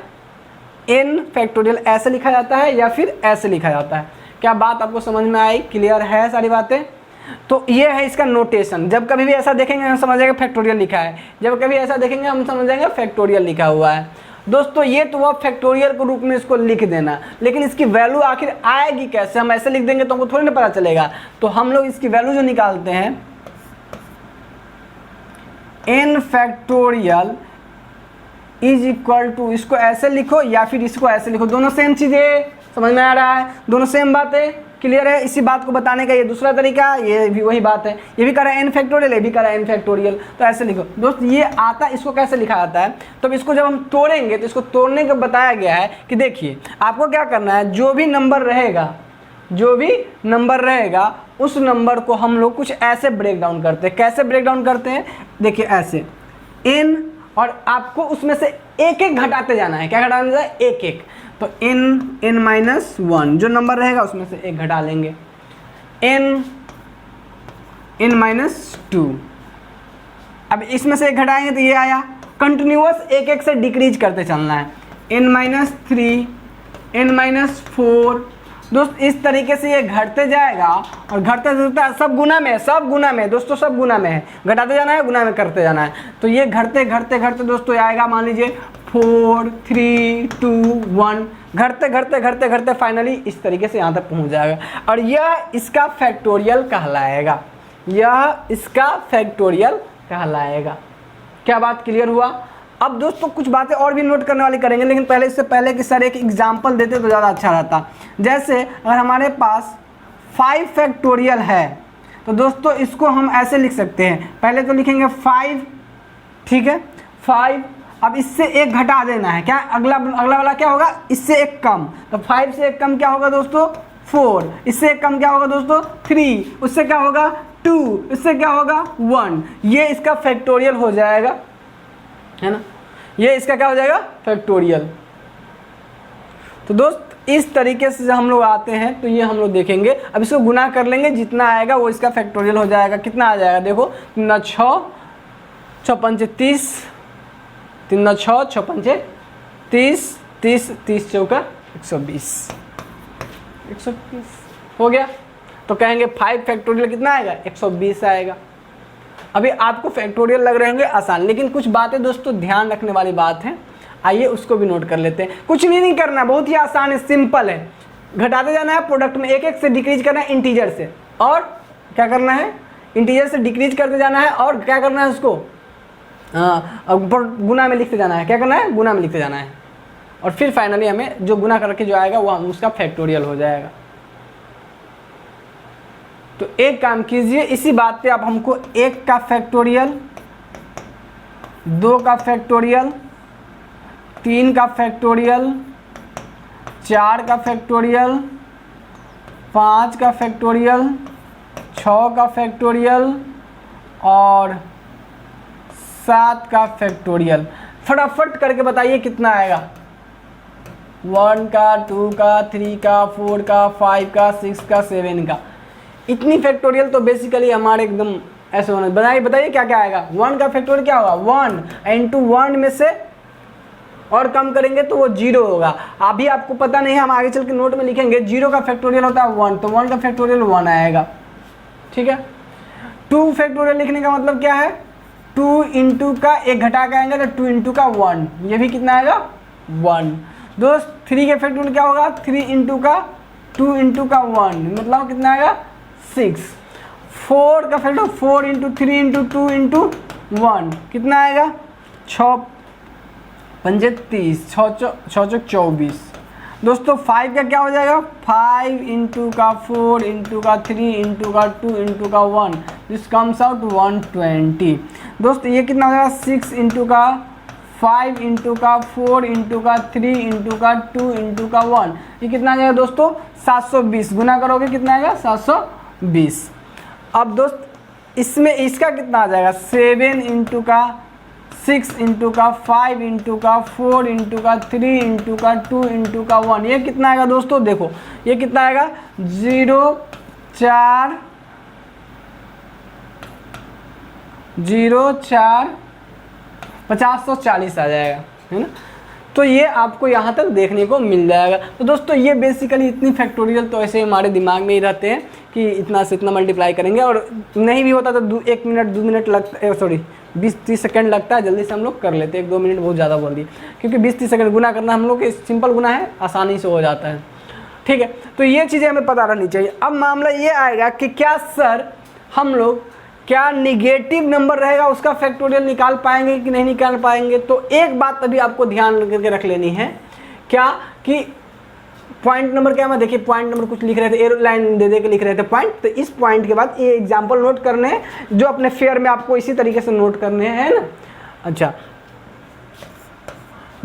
n फैक्टोरियल ऐसे लिखा जाता है या फिर ऐसे लिखा जाता है। क्या बात आपको समझ में आई, क्लियर है सारी बातें? तो ये है इसका नोटेशन। जब कभी भी ऐसा देखेंगे हम समझ जाएंगे फैक्टोरियल लिखा है, जब कभी ऐसा देखेंगे हम समझ जाएंगे फैक्टोरियल लिखा हुआ है। दोस्तों ये तो वह फैक्टोरियल के रूप में इसको लिख देना, लेकिन इसकी वैल्यू आखिर आएगी कैसे, हम ऐसे लिख देंगे तो हमको थोड़ी ना पता चलेगा। तो हम लोग इसकी वैल्यू जो निकालते हैं, n factorial is equal to, इसको ऐसे लिखो या फिर इसको ऐसे लिखो, दोनों सेम चीज़ें, समझ में आ रहा है, दोनों सेम बातें, क्लियर है। इसी बात को बताने का ये दूसरा तरीका, ये भी वही बात है, ये भी करा n फैक्टोरियल, ये भी करा n फैक्टोरियल, तो ऐसे लिखो दोस्त। ये आता है, इसको कैसे लिखा जाता है, तो इसको जब हम तोड़ेंगे तो इसको तोड़ने का बताया गया है कि देखिए आपको क्या करना है, जो भी नंबर रहेगा उस नंबर को हम लोग कुछ ऐसे ब्रेक डाउन करते हैं। कैसे ब्रेक डाउन करते हैं, देखिए ऐसे n, और आपको उसमें से एक एक घटाते जाना है। क्या घटाना है, एक एक, तो n -1 जो नंबर रहेगा उसमें से एक घटा लेंगे, n -2, अब इसमें से एक घटाएंगे तो ये आया। कंटिन्यूअस एक एक से डिक्रीज करते चलना है, n -3, n -4, दोस्त इस तरीके से ये घटते जाएगा और घटते सब गुना में दोस्तों, सब गुना में है, घटाते जाना है, गुना में करते जाना है। तो ये घटते घटते घटते दोस्तों आएगा, मान लीजिए 4 3 2 1, घटते घटते घटते घटते फाइनली इस तरीके से यहाँ तक पहुँच जाएगा, और यह इसका फैक्टोरियल कहलाएगा, क्या बात क्लियर हुआ। अब दोस्तों कुछ बातें और भी नोट करने वाली करेंगे, लेकिन पहले इससे पहले कि सर एक एग्जाम्पल देते तो ज़्यादा अच्छा रहता। जैसे अगर हमारे पास 5 फैक्टोरियल है तो दोस्तों इसको हम ऐसे लिख सकते हैं, पहले तो लिखेंगे 5, ठीक है 5, अब इससे एक घटा देना है, क्या अगला वाला क्या होगा, इससे एक कम, तो 5 से एक कम क्या होगा दोस्तों 4, इससे एक कम क्या होगा दोस्तों 3, उससे क्या होगा 2, इससे क्या होगा 1, ये इसका फैक्टोरियल हो जाएगा, है ना, ये इसका क्या हो जाएगा फैक्टोरियल। तो दोस्त इस तरीके से जब हम लोग आते हैं तो ये हम लोग देखेंगे। अब इसको गुना कर लेंगे, जितना आएगा वो इसका फैक्टोरियल हो जाएगा। कितना आ जाएगा देखो, 3 6 6 5 30, 3 6 6 5 30, 30 30 चौका 120 हो गया। तो कहेंगे 5 फैक्टोरियल कितना आएगा 120 आएगा। अभी आपको फैक्टोरियल लग रहे होंगे आसान, लेकिन कुछ बातें दोस्तों ध्यान रखने वाली बात है, आइए उसको भी नोट कर लेते हैं। कुछ नहीं करना, बहुत ही आसान है, सिंपल है, घटाते जाना है, प्रोडक्ट में एक एक से डिक्रीज करना है इंटीजर से, और क्या करना है इंटीजर से डिक्रीज करते जाना है, और क्या करना है उसको गुना में लिखते जाना है। क्या करना है, गुना में लिखते जाना है, और फिर फाइनली हमें जो गुना करके जो आएगा वो उसका फैक्टोरियल हो जाएगा। तो एक काम कीजिए, इसी बात पे आप हमको 1 का फैक्टोरियल, 2 का फैक्टोरियल, 3 का फैक्टोरियल, 4 का फैक्टोरियल, 5 का फैक्टोरियल, 6 का फैक्टोरियल और 7 का फैक्टोरियल फटाफट करके बताइए कितना आएगा। 1 का, 2 का, 3 का, 4 का, 5 का, 6 का, 7 का, इतनी फैक्टोरियल तो बेसिकली हमारे एकदम ऐसे होना। बताइए क्या क्या आएगा। 1 का फैक्टोरियल क्या होगा 1 इंटू 1 में से और कम करेंगे तो वो 0 होगा। अभी आपको पता नहीं है, हम आगे चल के नोट में लिखेंगे। 0 का फैक्टोरियल होता है 1, तो 1 का फैक्टोरियल 1 आएगा, ठीक है। 2 फैक्टोरियल लिखने का मतलब क्या है, 2 इंटू का एक घटा के आएंगे तो 2 इंटू का 1, ये भी कितना आएगा 1। दोस्त 3 के फैक्टोरियल क्या होगा 3 इंटू का 2 इंटू का 1, मतलब कितना आएगा 6। 4 का फैक्टर 4 इंटू 3 इंटू 2 इंटू 1 कितना आएगा 6 5 30, 6 24। दोस्तों 5 का क्या हो जाएगा 5 इंटू का 4 इंटू का 3 इंटू का 2 इंटू का 1, दिस कम्स आउट 120। दोस्तों ये कितना हो जाएगा 6 इंटू का 5 इंटू का 4 इंटू का 3 इंटू का 2 इंटू का 1, ये कितना आ जाएगा दोस्तों 720। गुना करोगे कितना आएगा 720। अब दोस्त इसमें इसका कितना आ जाएगा 7 इंटू का 6 इंटू का 5 इंटू का 4 इंटू का 3 इंटू का 2 इंटू का 1, ये कितना आएगा दोस्तों देखो ये कितना आएगा 0 4 540 आ जाएगा, है ना। तो ये आपको यहाँ तक देखने को मिल जाएगा। तो दोस्तों ये बेसिकली इतनी फैक्टोरियल तो ऐसे हमारे दिमाग में ही रहते हैं कि इतना से इतना मल्टीप्लाई करेंगे, और नहीं भी होता तो 1 मिनट 2 मिनट लगता, सॉरी 20-30 सेकंड लगता है, जल्दी से हम लोग कर लेते हैं। 1-2 मिनट बहुत ज़्यादा बोल दिए, क्योंकि 20-30 सेकंड गुना करना हम लोग सिंपल गुना है, आसानी से हो जाता है, ठीक है। तो ये चीज़ें हमें पता रहनी चाहिए। अब मामला ये आएगा कि क्या सर हम लोग क्या निगेटिव नंबर रहेगा उसका फैक्टोरियल निकाल पाएंगे कि नहीं निकाल पाएंगे? तो एक बात अभी आपको ध्यान करके रख लेनी है, क्या कि पॉइंट नंबर क्या है, देखिए पॉइंट नंबर कुछ लिख रहे थे, एरो लाइन दे के लिख रहे थे पॉइंट, तो इस पॉइंट के बाद ये एग्जाम्पल नोट करने हैं जो अपने फेयर में आपको इसी तरीके से नोट करने हैं ना। अच्छा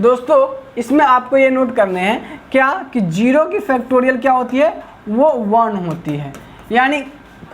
दोस्तों, इसमें आपको ये नोट करने हैं क्या कि 0 की फैक्टोरियल क्या होती है, वो 1 होती है। यानी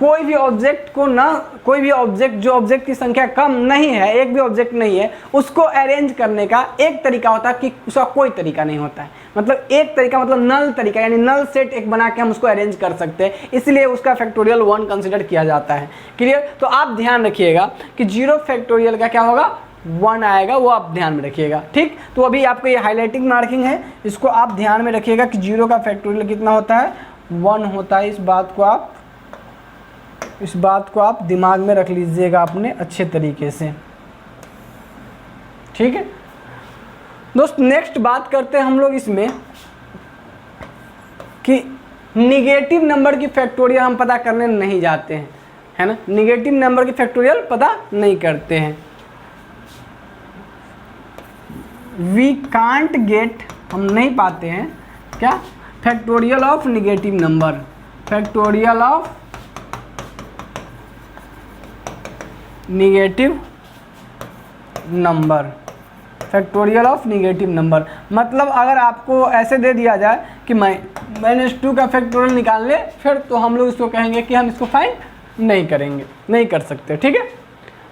कोई भी ऑब्जेक्ट को ना, कोई भी ऑब्जेक्ट जो ऑब्जेक्ट की संख्या कम नहीं है, एक भी ऑब्जेक्ट नहीं है, उसको अरेंज करने का एक तरीका होता है कि उसका कोई तरीका नहीं होता है। मतलब एक तरीका मतलब नल तरीका, यानी नल सेट एक बना के हम उसको अरेंज कर सकते हैं, इसलिए उसका फैक्टोरियल 1 कंसिडर किया जाता है। क्लियर? तो आप ध्यान रखिएगा कि 0 फैक्टोरियल का क्या होगा, 1 आएगा, वो आप ध्यान में रखिएगा। ठीक, तो अभी आपको ये हाईलाइटिंग मार्किंग है, इसको आप ध्यान में रखिएगा कि 0 का फैक्टोरियल कितना होता है, 1 होता है। इस बात को आप दिमाग में रख लीजिएगा अपने अच्छे तरीके से। ठीक है दोस्त, नेक्स्ट बात करते हैं हम लोग इसमें कि निगेटिव नंबर की फैक्टोरियल हम पता करने नहीं जाते हैं, है ना, निगेटिव नंबर की फैक्टोरियल पता नहीं करते हैं। वी कांट गेट, हम नहीं पाते हैं क्या, factorial of negative number, factorial of negative number, factorial of negative number. मतलब अगर आपको ऐसे दे दिया जाए कि -2 का फैक्टोरियल निकाल ले, फिर तो हम लोग इसको कहेंगे कि हम इसको फाइंड नहीं करेंगे, नहीं कर सकते। ठीक है,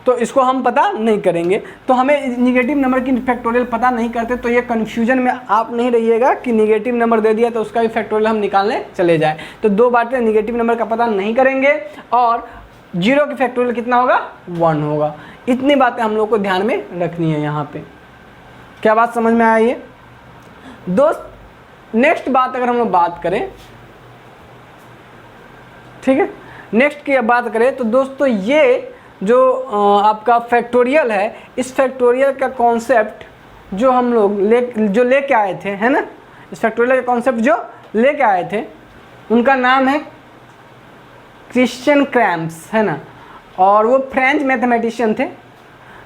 तो इसको हम पता नहीं करेंगे। तो हमें निगेटिव नंबर की फैक्टोरियल पता नहीं करते, तो ये कन्फ्यूजन में आप नहीं रहिएगा कि निगेटिव नंबर दे दिया तो उसका भी फैक्टोरियल हम निकालने चले जाए। तो दो बातें, निगेटिव नंबर का पता नहीं करेंगे और 0 की फैक्टोरियल कितना होगा, 1 होगा। इतनी बातें हम लोग को ध्यान में रखनी है यहाँ पे। क्या बात समझ में आई है दोस्त? नेक्स्ट बात अगर हम लोग बात करें, ठीक है, नेक्स्ट की बात करें तो दोस्तों ये जो आपका फैक्टोरियल है, इस फैक्टोरियल का कॉन्सेप्ट जो हम लोग लेके आए थे, है ना, इस फैक्टोरियल का कॉन्सेप्ट जो लेके आए थे उनका नाम है क्रिश्चियन क्रैम्स, है ना, और वो फ्रेंच मैथमेटिशियन थे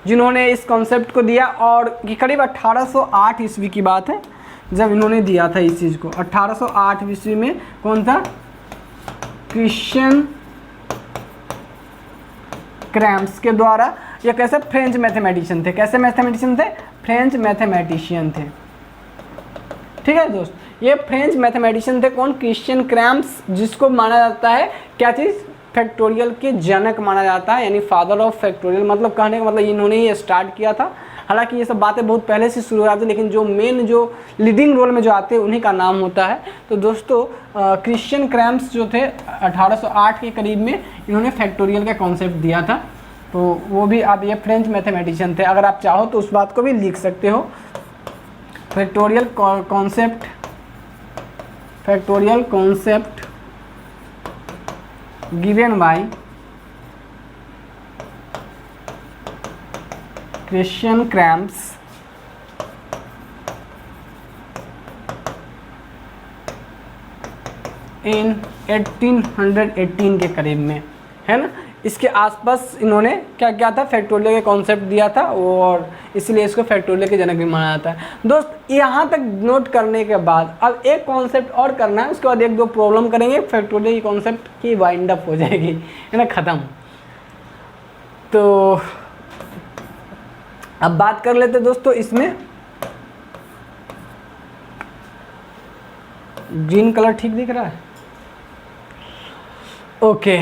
जिन्होंने इस कॉन्सेप्ट को दिया। और कि करीब 1808 ईस्वी की बात है जब इन्होंने दिया था इस चीज़ को। 1808 ईस्वी में कौन था, क्रिश्चियन क्रैम्स के द्वारा। ये कैसे, फ्रेंच मैथमेटिशियन थे। कैसे मैथमेटिशियन थे, फ्रेंच मैथमेटिशियन थे। ठीक है दोस्त, ये फ्रेंच मैथमेटिशियन थे। कौन, क्रिश्चियन क्रैम्स, जिसको माना जाता है क्या चीज़, फैक्टोरियल के जनक माना जाता है, यानी फादर ऑफ फैक्टोरियल। मतलब कहने का मतलब इन्होंने ही स्टार्ट किया था। हालांकि ये सब बातें बहुत पहले से शुरू हो जाती है, लेकिन जो मेन जो लीडिंग रोल में जो आते हैं उन्हीं का नाम होता है। तो दोस्तों क्रिश्चियन क्रैम्स जो थे 1808 के करीब में इन्होंने फैक्टोरियल का कॉन्सेप्ट दिया था। तो वो भी आप, ये फ्रेंच मैथमेटिशियन थे। अगर आप चाहो तो उस बात को भी लिख सकते हो, factorial concept, factorial concept given by Christian Kramp in 1818 के करीब में, है ना। इसके आसपास इन्होंने क्या किया था, फैक्टोरियल का कॉन्सेप्ट दिया था, और इसलिए इसको फैक्टोरियल के जनक भी माना जाता है। दोस्त यहाँ तक नोट करने के बाद अब एक कॉन्सेप्ट और करना है, उसके बाद एक दो प्रॉब्लम करेंगे, फैक्टोरियल की कॉन्सेप्ट की वाइंड अप हो जाएगी, है ना, ख़त्म। तो अब बात कर लेते दोस्तों इसमें, ग्रीन कलर ठीक दिख रहा है, ओके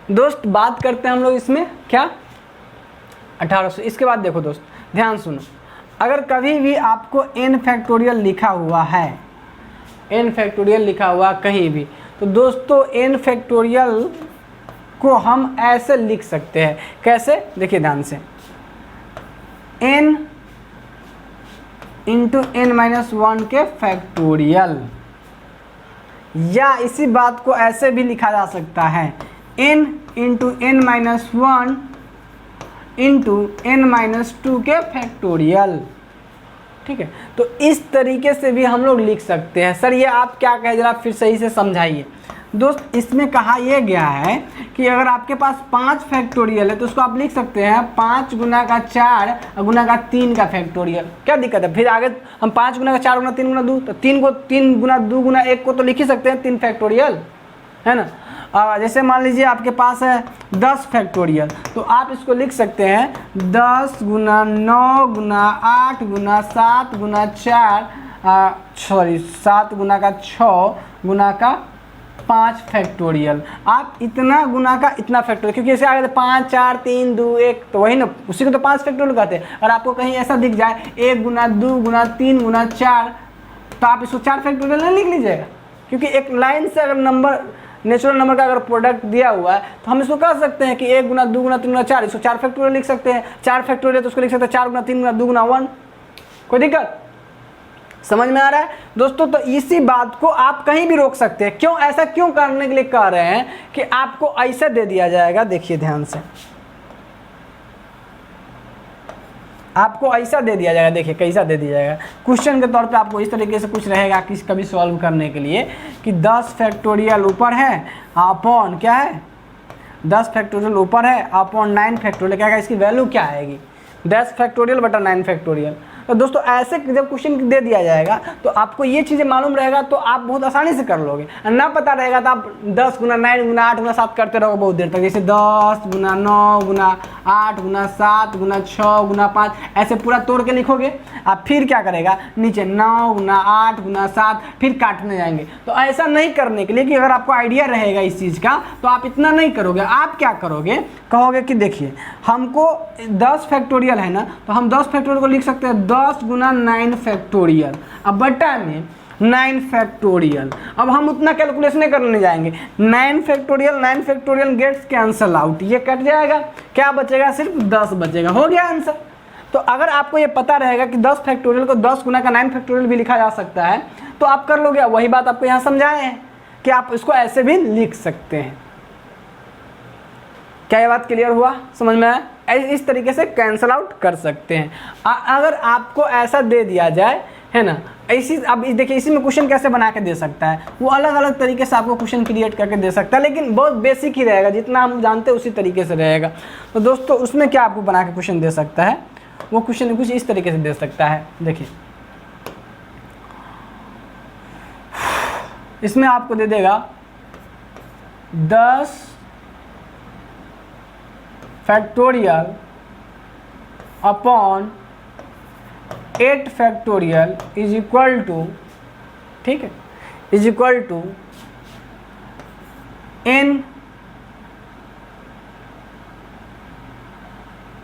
दोस्त। बात करते हैं हम लोग इसमें क्या, 1800। इसके बाद देखो दोस्त, ध्यान सुनो, अगर कभी भी आपको n फैक्टोरियल लिखा हुआ है, n फैक्टोरियल लिखा हुआ कहीं भी, तो दोस्तों n फैक्टोरियल को हम ऐसे लिख सकते हैं। कैसे, देखिए ध्यान से, n इंटू n-1 के फैक्टोरियल, या इसी बात को ऐसे भी लिखा जा सकता है, n into n-1 into n-2 के फैक्टोरियल। ठीक है। तो इस तरीके से भी हम लोग लिख सकते हैं। सर ये आप क्या कहे, जरा फिर सही से समझाइए। दोस्त इसमें कहा यह गया है कि अगर आपके पास 5 फैक्टोरियल है तो उसको आप लिख सकते हैं 5 गुना का 4 गुना का 3 का फैक्टोरियल। क्या दिक्कत है? फिर आगे हम 5 गुना का 4 गुना 3 गुना 2, तो 3 को 3 गुना 2 गुना 1 को तो लिख ही सकते हैं 3 फैक्टोरियल, है ना। जैसे मान लीजिए आपके पास है 10 फैक्टोरियल, तो आप इसको लिख सकते हैं 10 गुना 9 गुना 8 गुना 7 गुना 7 गुना का 6 गुना का 5 फैक्टोरियल। आप इतना गुना का इतना फैक्टोरियल, क्योंकि ऐसे आगे 5 4 3 2 1, तो वही ना, उसी को तो 5 फैक्टोरियल कहते हैं। और आपको कहीं ऐसा दिख जाए 1 गुना 2 गुना 3 गुना 4, तो आप इसको 4 फैक्टोरियल नहीं लिख लीजिएगा, क्योंकि एक लाइन से अगर नंबर, नेचुरल नंबर का अगर प्रोडक्ट दिया हुआ है तो हम इसको कह सकते हैं कि 1 गुना 2 गुना 3 गुना 4, इसको 4 फैक्टोरियल लिख सकते हैं। 4 फैक्टोरियल तो उसको लिख सकते हैं 4 गुना 3 गुना 2 गुना 1। कोई दिक्कत? समझ में आ रहा है दोस्तों? तो इसी बात को आप कहीं भी रोक सकते हैं। क्यों ऐसा क्यों करने के लिए कह रहे हैं कि आपको ऐसा दे दिया जाएगा, देखिए ध्यान से, आपको ऐसा दे दिया जाएगा। देखिए कैसा दे दिया जाएगा, क्वेश्चन के तौर पे आपको इस तरीके से कुछ रहेगा कि कभी सॉल्व करने के लिए कि 10 फैक्टोरियल ऊपर है अपॉन क्या है, 10 फैक्टोरियल ऊपर है अपॉन 9 फैक्टोरियल, क्या है इसकी वैल्यू क्या आएगी, 10 फैक्टोरियल बटा 9 फैक्टोरियल। तो दोस्तों ऐसे जब क्वेश्चन दे दिया जाएगा तो आपको ये चीज़ें मालूम रहेगा तो आप बहुत आसानी से कर लोगे। ना पता रहेगा तो आप 10 गुना 9 गुना 8 गुना 7 करते रहोगे बहुत देर तक, जैसे 10 गुना 9 गुना 8 गुना 7 गुना 6 गुना 5, ऐसे पूरा तोड़ के लिखोगे। आप फिर क्या करेगा, नीचे 9 गुना 8 गुना 7, फिर काटने जाएंगे। तो ऐसा नहीं करने के लिए कि अगर आपको आइडिया रहेगा इस चीज़ का तो आप इतना नहीं करोगे। आप क्या करोगे, कहोगे कि देखिए हमको 10 फैक्टोरियल है ना, तो हम 10 फैक्टोरियल को लिख सकते हैं 10 गुना 9 फैक्टोरियल, अब बटा में 9 फैक्टोरियल। अब हम उतना कैलकुलेशन नहीं करने जाएंगे, 9 फैक्टोरियल गेट्स कैंसल आउट, ये कट जाएगा, क्या बचेगा, सिर्फ 10 बचेगा, हो गया आंसर। तो अगर आपको ये पता रहेगा कि 10 फैक्टोरियल को 10 गुना का 9 फैक्टोरियल भी लिखा जा सकता है तो आप कर लोगे। वही बात आपको यहाँ समझाए हैं कि आप इसको ऐसे भी लिख सकते हैं। क्या ये बात क्लियर हुआ, समझ में आया? इस तरीके से कैंसल आउट कर सकते हैं। अगर आपको ऐसा दे दिया जाए, है ना, ऐसी, अब देखिए इसी में क्वेश्चन कैसे बना के दे सकता है, वो अलग अलग तरीके से आपको क्वेश्चन क्रिएट करके दे सकता है, लेकिन बहुत बेसिक ही रहेगा, जितना हम जानते हैं उसी तरीके से रहेगा। तो दोस्तों उसमें क्या आपको बना के क्वेश्चन दे सकता है, वो क्वेश्चन कुछ इस तरीके से दे सकता है। देखिए इसमें आपको दे देगा 10 factorial upon 8 factorial is equal to, ठीक है, is equal to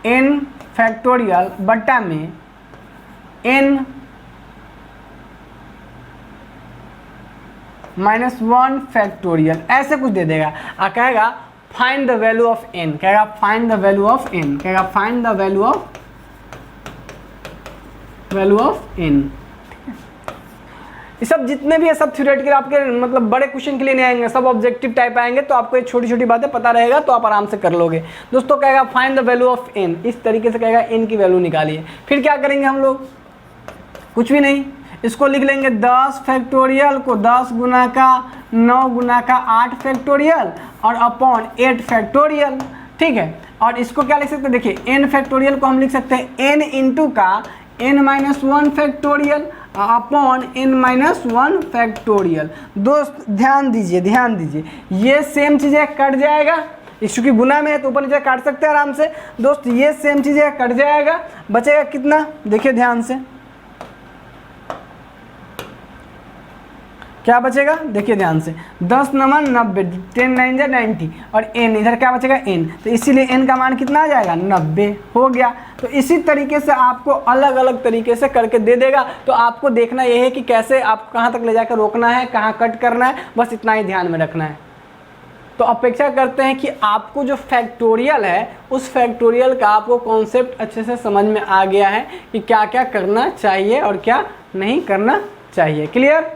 n factorial बट्टा में n माइनस 1 फैक्टोरियल, ऐसे कुछ दे देगा। कहेगा find the value of n, कहेगा find the value of n, कहेगा find the value of n। ये सब जितने भी है सब थ्योरेटिकल, आपके मतलब बड़े क्वेश्चन के लिए नहीं आएंगे, सब ऑब्जेक्टिव टाइप आएंगे, तो आपको ये छोटी छोटी बातें पता रहेगा तो आप आराम से कर लोगे। दोस्तों कहेगा find the value of n, इस तरीके से कहेगा n की वैल्यू निकालिए। फिर क्या करेंगे हम लोग, कुछ भी नहीं, इसको लिख लेंगे 10 फैक्टोरियल को 10 गुना का 9 गुना का 8 फैक्टोरियल और अपॉन 8 फैक्टोरियल, ठीक है। और इसको क्या लिख सकते हैं, देखिए n फैक्टोरियल को हम लिख सकते हैं n इंटू का n minus 1 factorial upon n minus 1 factorial. दोस्त ध्यान दीजिए ये सेम चीज़ें कट जाएगा, चूँकि गुना में है तो ऊपर नीचे काट सकते हैं आराम से। दोस्त ये सेम चीज़ें कट जाएगा, बचेगा कितना, देखिए ध्यान से क्या बचेगा, देखिए ध्यान से 10 नमन 90, 10 9 जा 90 और n इधर क्या बचेगा n, तो इसीलिए n का मान कितना आ जाएगा 90 हो गया। तो इसी तरीके से आपको अलग अलग तरीके से करके दे देगा। तो आपको देखना यह है कि कैसे आप कहाँ तक ले जाकर रोकना है, कहाँ कट करना है, बस इतना ही ध्यान में रखना है। तो अपेक्षा करते हैं कि आपको जो फैक्टोरियल है उस फैक्टोरियल का आपको कॉन्सेप्ट अच्छे से समझ में आ गया है कि क्या क्या करना चाहिए और क्या नहीं करना चाहिए। क्लियर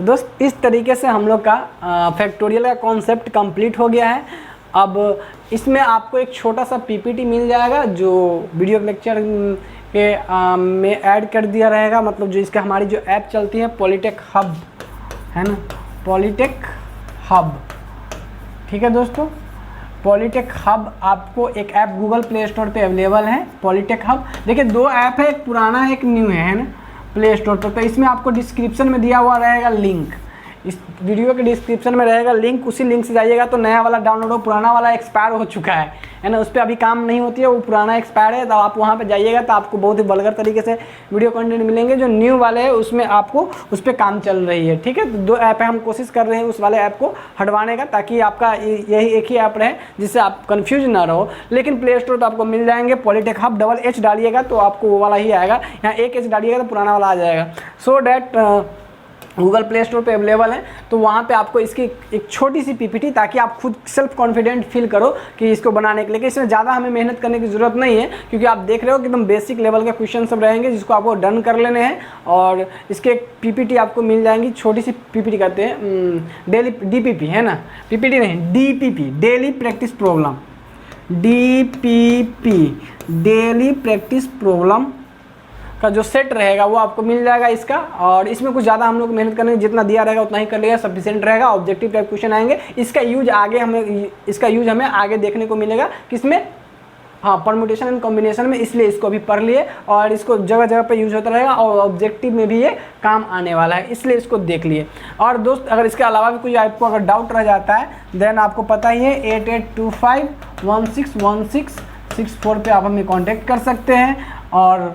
दोस्त, इस तरीके से हम लोग का फैक्टोरियल का कॉन्सेप्ट कंप्लीट हो गया है। अब इसमें आपको एक छोटा सा पीपीटी मिल जाएगा जो वीडियो लेक्चर के में ऐड कर दिया रहेगा, मतलब जो इसका हमारी जो ऐप चलती है पॉलीटेक हब, है ना, पॉलीटेक हब। ठीक है दोस्तों, पॉलीटेक हब आपको एक ऐप गूगल प्ले स्टोर पे अवेलेबल है, पॉलीटेक हब। देखिए 2 ऐप है, एक पुराना है एक न्यू है ना, प्ले स्टोर पर। तो इसमें आपको डिस्क्रिप्शन में दिया हुआ रहेगा लिंक, इस वीडियो के डिस्क्रिप्शन में रहेगा लिंक, उसी लिंक से जाइएगा तो नया वाला डाउनलोड हो, पुराना वाला एक्सपायर हो चुका है ना, उस पर अभी काम नहीं होती है, वो पुराना एक्सपायर है। तो आप वहाँ पे जाइएगा तो आपको बहुत ही वल्गर तरीके से वीडियो कंटेंट मिलेंगे। जो न्यू वाले है उसमें आपको उस पर काम चल रही है। ठीक है, तो 2 ऐप है, हम कोशिश कर रहे हैं उस वाले ऐप को हटवाने का, ताकि आपका यही एक ही ऐप रहे जिससे आप कन्फ्यूज ना रहो। लेकिन प्ले स्टोर तो आपको मिल जाएंगे, पॉलीटेक हब H डालिएगा तो आपको वो वाला ही आएगा, यहाँ 1 H डालिएगा तो पुराना वाला आ जाएगा। So that Google play store पे अवेलेबल है। तो वहाँ पे आपको इसकी एक छोटी सी पीपीटी, ताकि आप खुद सेल्फ कॉन्फिडेंट फील करो कि इसको बनाने के लिए, इसमें ज़्यादा हमें मेहनत करने की ज़रूरत नहीं है, क्योंकि आप देख रहे हो कि एकदम बेसिक लेवल के क्वेश्चन सब रहेंगे जिसको आपको डन कर लेने हैं। और इसके एक पीपीटी आपको मिल जाएंगी, छोटी सी पीपीटी कहते हैं, डेली DPP है ना, पीपीटी नहीं DPP, daily practice problem, DPP daily practice problem का जो सेट रहेगा वो आपको मिल जाएगा इसका। और इसमें कुछ ज़्यादा हम लोग मेहनत करने, जितना दिया रहेगा उतना ही कर लेगा, सफिशिएंट रहेगा। ऑब्जेक्टिव टाइप क्वेश्चन आएंगे, इसका यूज हमें आगे देखने को मिलेगा, किसमें, हाँ, परम्यूटेशन एंड कॉम्बिनेशन में, इसलिए इसको अभी पढ़ लिए और इसको जगह जगह पे यूज होता रहेगा और ऑब्जेक्टिव में भी ये काम आने वाला है, इसलिए इसको देख लिए। और दोस्त अगर इसके अलावा भी कोई आपको अगर डाउट रह जाता है देन आपको पता ही है 8825161664 पे आप हमें कांटेक्ट कर सकते हैं। और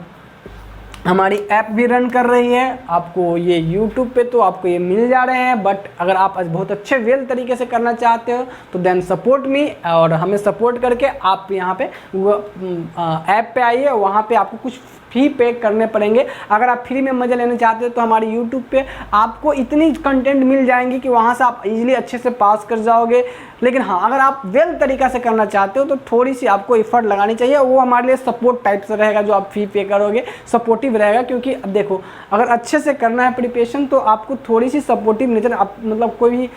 हमारी ऐप भी रन कर रही है, आपको ये YouTube पे तो आपको ये मिल जा रहे हैं। बट अगर आप बहुत अच्छे वेल तरीके से करना चाहते हो तो देन सपोर्ट मी, और हमें सपोर्ट करके आप यहाँ पे ऐप पे आइए, वहाँ पे आपको कुछ फी पे करने पड़ेंगे। अगर आप फ्री में मज़े लेना चाहते हो तो हमारे YouTube पे आपको इतनी कंटेंट मिल जाएंगी कि वहाँ से आप इजीली अच्छे से पास कर जाओगे। लेकिन हाँ, अगर आप वेल तरीका से करना चाहते हो तो थोड़ी सी आपको एफर्ट लगानी चाहिए, वो हमारे लिए सपोर्ट टाइप से रहेगा, जो आप फी पे करोगे सपोर्टिव रहेगा। क्योंकि अब देखो, अगर अच्छे से करना है प्रिपरेशन तो आपको थोड़ी सी सपोर्टिव नेचर, आप मतलब कोई भी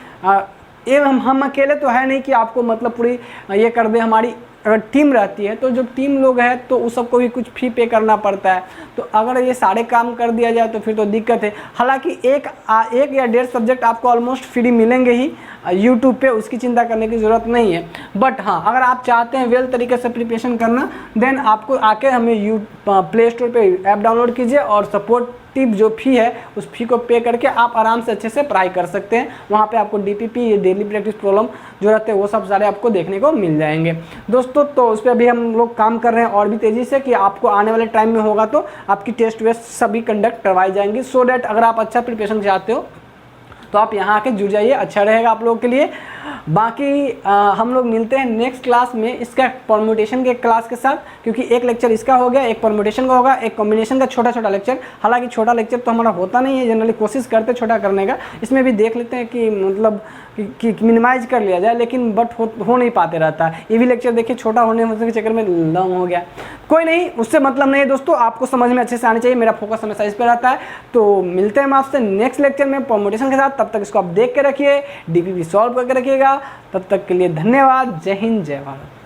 ये हम अकेले तो है नहीं कि आपको मतलब पूरी ये कर दे। हमारी अगर टीम रहती है तो जो टीम लोग हैं तो उस सबको भी कुछ फी पे करना पड़ता है। तो अगर ये सारे काम कर दिया जाए तो फिर तो दिक्कत है। हालांकि एक या 1.5 सब्जेक्ट आपको ऑलमोस्ट फ्री मिलेंगे ही यूट्यूब पे, उसकी चिंता करने की ज़रूरत नहीं है। बट हाँ, अगर आप चाहते हैं वेल तरीके से प्रिपरेशन करना देन आपको आके हमें प्ले स्टोर पे ऐप डाउनलोड कीजिए और सपोर्टिव जो फ़ी है उस फ़ी को पे करके आप आराम से अच्छे से पढ़ाई कर सकते हैं। वहाँ पे आपको DPP, डेली प्रैक्टिस प्रॉब्लम जो रहते हैं वो सब सारे आपको देखने को मिल जाएंगे दोस्तों। तो उस पर अभी हम लोग काम कर रहे हैं और भी तेज़ी से, कि आपको आने वाले टाइम में होगा तो आपकी टेस्ट वेस्ट सभी कंडक्ट करवाई जाएंगी। सो डैट अगर आप अच्छा प्रिपरेशन चाहते हो तो आप यहाँ आके जुड़ जाइए, अच्छा रहेगा आप लोगों के लिए। बाकी हम लोग मिलते हैं नेक्स्ट क्लास में इसका परम्यूटेशन के क्लास के साथ, क्योंकि एक लेक्चर इसका हो गया, एक परम्यूटेशन का होगा, एक कॉम्बिनेशन का छोटा छोटा लेक्चर। हालांकि छोटा लेक्चर तो हमारा होता नहीं है, जनरली कोशिश करते छोटा करने का। इसमें भी देख लेते हैं कि मतलब कि मिनिमाइज कर लिया जाए, लेकिन बट हो नहीं पाते रहता है। ये भी लेक्चर देखिए छोटा होने के चक्कर में लॉन्ग हो गया। कोई नहीं, उससे मतलब नहीं है दोस्तों, आपको समझ में अच्छे से आनी चाहिए। मेरा फोकस हमेशा इस पर रहता है। तो मिलते हैं हम आपसे नेक्स्ट लेक्चर में परम्यूटेशन के साथ। तब तक इसको आप देख के रखिए, DPP सॉल्व करके रखिएगा। तब तक के लिए धन्यवाद। जय हिंद, जय भारत।